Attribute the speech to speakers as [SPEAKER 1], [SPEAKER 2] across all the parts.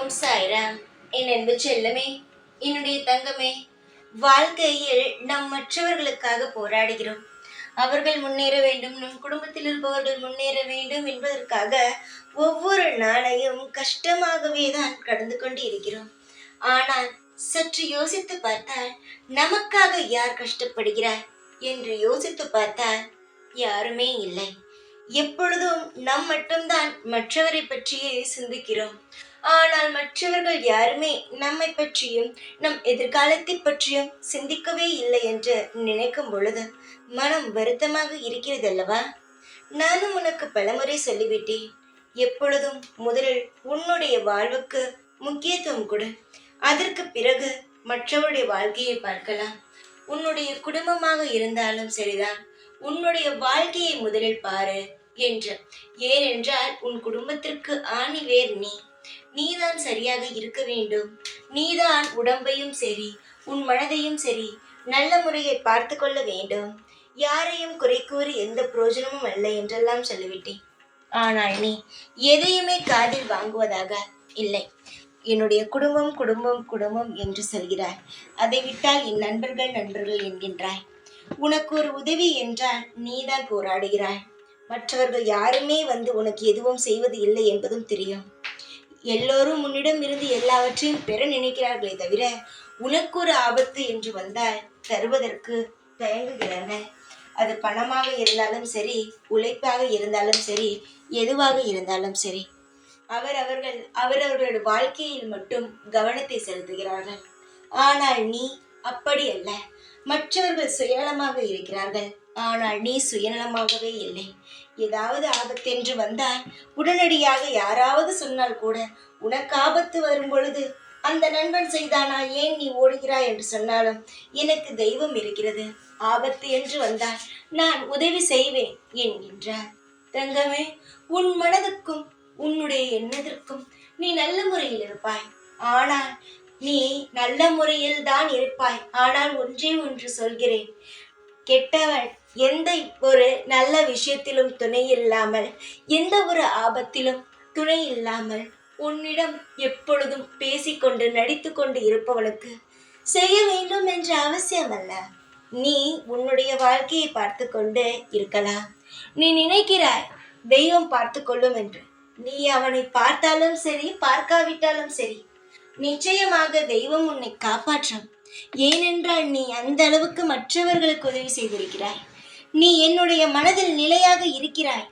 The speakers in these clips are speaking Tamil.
[SPEAKER 1] ஓம் சாய்ராம். என் அன்பு செல்லமே, என்னுடைய தங்கமே, வாழ்க்கையில் நாம் மற்றவர்களுக்காக போராடுகிறோம். அவர்கள் முன்னேற வேண்டும், நம் குடும்பத்தில் இருப்பவர்கள் முன்னேற வேண்டும் என்பதற்காக ஒவ்வொரு நாளையும் கஷ்டமாகவே தான் கடந்து கொண்டு இருக்கிறோம். ஆனால் சற்று யோசித்து பார்த்தால் நமக்காக யார் கஷ்டப்படுகிறார் என்று யோசித்து பார்த்தால் யாருமே இல்லை. எப்பொழுதும் நம் மட்டும்தான் மற்றவரை பற்றியே சிந்திக்கிறோம். ஆனால் மற்றவர்கள் யாருமே நம்மை பற்றியும் நம் எதிர்காலத்தை பற்றியும் சிந்திக்கவே இல்லை என்று நினைக்கும் பொழுது மனம் வருத்தமாக இருக்கிறது அல்லவா? நானும் உனக்கு பலமுறை சொல்லிவிட்டேன். எப்பொழுதும் முதலில் உன்னுடைய வாழ்வுக்கு முக்கியத்துவம் கொடு. அதற்கு பிறகு மற்றவருடைய வாழ்க்கையை பார்க்கலாம். உன்னுடைய குடும்பமாக இருந்தாலும் சரிதான், உன்னுடைய வாழ்க்கையை முதலில் பாரு என்று. ஏனென்றால் உன் குடும்பத்திற்கு ஆணிவேர் நீதான் சரியாக இருக்க வேண்டும். நீதான் உடம்பையும் சரி உன் மனதையும் சரி நல்ல முறையை பார்த்து கொள்ள வேண்டும். யாரையும் குறை கூறி எந்த பிரயோஜனமும் அல்ல என்றெல்லாம் சொல்லிவிட்டேன். ஆனால் நீ எதையுமே காதில் வாங்குவதாக இல்லை. என்னுடைய குடும்பம் குடும்பம் குடும்பம் என்று சொல்கிறாய். அதை விட்டால் என் நண்பர்கள் நண்பர்கள் என்கின்றாய். உனக்கு ஒரு உதவி என்றால் நீதான் போராடுகிறாய். மற்றவர்கள் யாருமே வந்து உனக்கு எதுவும் செய்வது இல்லை என்பதும் தெரியும். எல்லோரும் உன்னிடம் இருந்து எல்லாவற்றையும் பெற நினைக்கிறார்களே தவிர உனக்கு ஒரு ஆபத்து என்று வந்தால் தருவதற்கு தயங்குகிறார்கள். அது பணமாக இருந்தாலும் சரி, உழைப்பாக இருந்தாலும் சரி, எதுவாக இருந்தாலும் சரி, அவரவர்களோட வாழ்க்கையில் மட்டும் கவனத்தை செலுத்துகிறார்கள். ஆனால் நீ அப்படி அல்ல. மற்றவர்கள் சுயநலமாக இருக்கிறார்கள், ஆனால் நீ சுயநலமாகவே இல்லை. ஏதாவது ஆபத்து என்று வந்தால் உடனடியாக யாராவது சொன்னால் கூட உனக்கு ஆபத்து வரும் பொழுது அந்த நண்பன் செய்தானா, ஏன் நீ ஓடுகிறாய் என்று சொன்னாலும் எனக்கு தெய்வம் இருக்கிறது, ஆபத்து என்று வந்தால் நான் உதவி செய்வேன் என்கின்றார். தங்கமே, உன் மனதுக்கும் உன்னுடைய எண்ணத்திற்கும் நீ நல்ல முறையில் இருப்பாய். ஆனால் நீ நல்ல முறையில் தான் இருப்பாய். ஆனால் ஒன்றே ஒன்று சொல்கிறேன், கெட்டவன் எந்த ஒரு நல்ல விஷயத்திலும் துணை இல்லாமல், எந்த ஒரு ஆபத்திலும் துணை இல்லாமல் உன்னிடம் எப்பொழுதும் பேசிக்கொண்டு நடித்து கொண்டு இருப்பவனுக்கு செய்ய வேண்டும் என்ற அவசியம் அல்ல. நீ உன்னுடைய வாழ்க்கையை பார்த்து கொண்டு இருக்கலாம். நீ நினைக்கிறாய் தெய்வம் பார்த்து கொள்ளும் என்று. நீ அவனை பார்த்தாலும் சரி, பார்க்காவிட்டாலும் சரி, நிச்சயமாக தெய்வம் உன்னை காப்பாற்றும். ஏனென்றால் நீ அந்த அளவுக்கு மற்றவர்களுக்கு உதவி செய்திருக்கிறாய். நீ என்னுடைய மனதில் நிலையாக இருக்கிறாய்.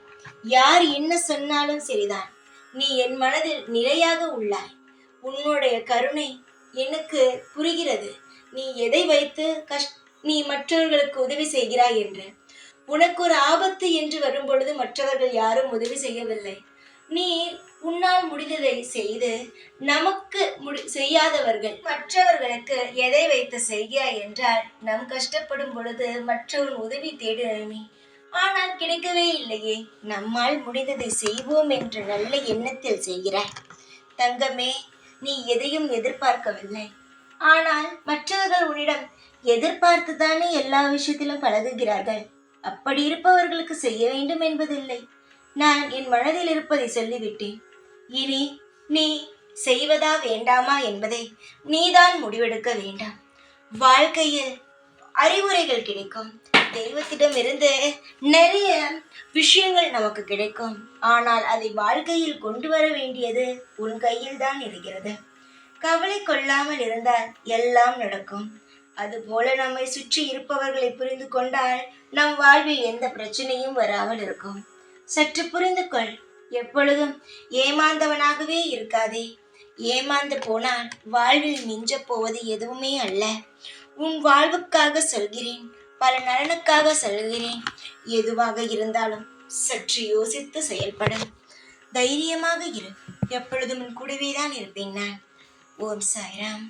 [SPEAKER 1] யார் என்ன சொன்னாலும் சரிதான், நீ என் மனதில் நிலையாக உள்ளாய். உன்னுடைய கருணை எனக்கு புரிகிறது. நீ எதை வைத்து நீ மற்றவர்களுக்கு உதவி செய்கிறாய் என்று. உனக்கு ஒரு ஆபத்து என்று வரும் பொழுது மற்றவர்கள் யாரும் உதவி செய்யவில்லை. நீ உன்னால் முடிந்ததை செய்து நமக்கு செய்யாதவர்கள் மற்றவர்களுக்கு எதை வைத்து செய்கிறாய் என்றால், நம் கஷ்டப்படும் பொழுது மற்றவன் உதவி தேடுமே, ஆனால் கிடைக்கவே இல்லையே. நம்மால் முடிந்ததை செய்வோம் என்ற நல்ல எண்ணத்தில் செய்கிறாய். தங்கமே, நீ எதையும் எதிர்பார்க்கவில்லை. ஆனால் மற்றவர்கள் உன்னிடம் எதிர்பார்த்துதானே எல்லா விஷயத்திலும் பழகுகிறார்கள். அப்படி இருப்பவர்களுக்கு செய்ய வேண்டும் என்பதில்லை. நான் என் மனதில் இருப்பதை சொல்லிவிட்டேன். இனி நீ செய்வதா வேண்டாமா என்பதை நீதான் முடிவெடுக்க வேண்டாம். வாழ்க்கையில் அறிவுரைகள் கிடைக்கும். தெய்வத்திடம் இருந்து நிறைய விஷயங்கள் நமக்கு கிடைக்கும். ஆனால் அதை வாழ்க்கையில் கொண்டு வர வேண்டியது உன் கையில் தான் இருக்கிறது. கவலை கொள்ளாமல் இருந்தால் எல்லாம் நடக்கும். அதுபோல நம்மை சுற்றி இருப்பவர்களை புரிந்து கொண்டால் நம் வாழ்வில் எந்த பிரச்சனையும் வராமல் இருக்கும். சற்று புரிந்து கொள். எப்பொழுதும் ஏமாந்தவனாகவே இருக்காதே. ஏமாந்து போனால் வாழ்வில் மிஞ்சப் போவது எதுவுமே அல்ல. உன் வாழ்வுக்காக சொல்கிறேன், பல நலனுக்காக சொல்கிறேன். எதுவாக இருந்தாலும் சற்று யோசித்து செயல்படும். தைரியமாக இரு. எப்பொழுதும் உன் கூடவே தான் இருப்பேன் நான். ஓம் சாய்ராம்.